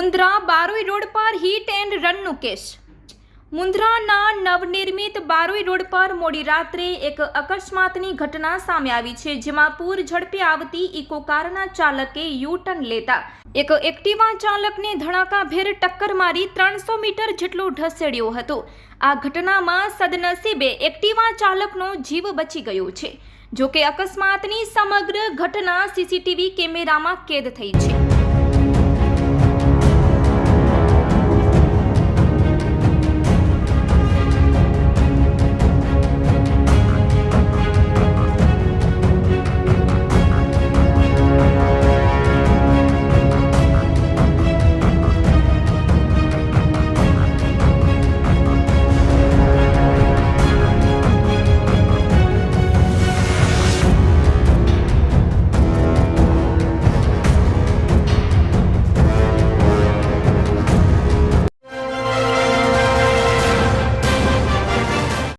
Mundra Baroi road પર hit and રનનો case. મુન્દ્રાના નવનિર્મિત Baroi road પર મોડી રાત્રે એક અકસ્માતની ઘટના સામે આવી છે, જેમાં પૂર ઝડપે આવતી ઇકો કારના ચાલકે યુ ટર્ન લેતા એક એક્ટિવા ચાલકને ધડાકાભેર ટક્કર મારી 300 મીટર જેટલો ઢસેડ્યો હતો। આ ઘટનામાં સદનસીબે એક્ટિવા ચાલકનો જીવ બચી ગયો છે। જો કે અકસ્માતની સમગ્ર ઘટના સીસીટીવી કેમેરામાં કેદ થઈ છે।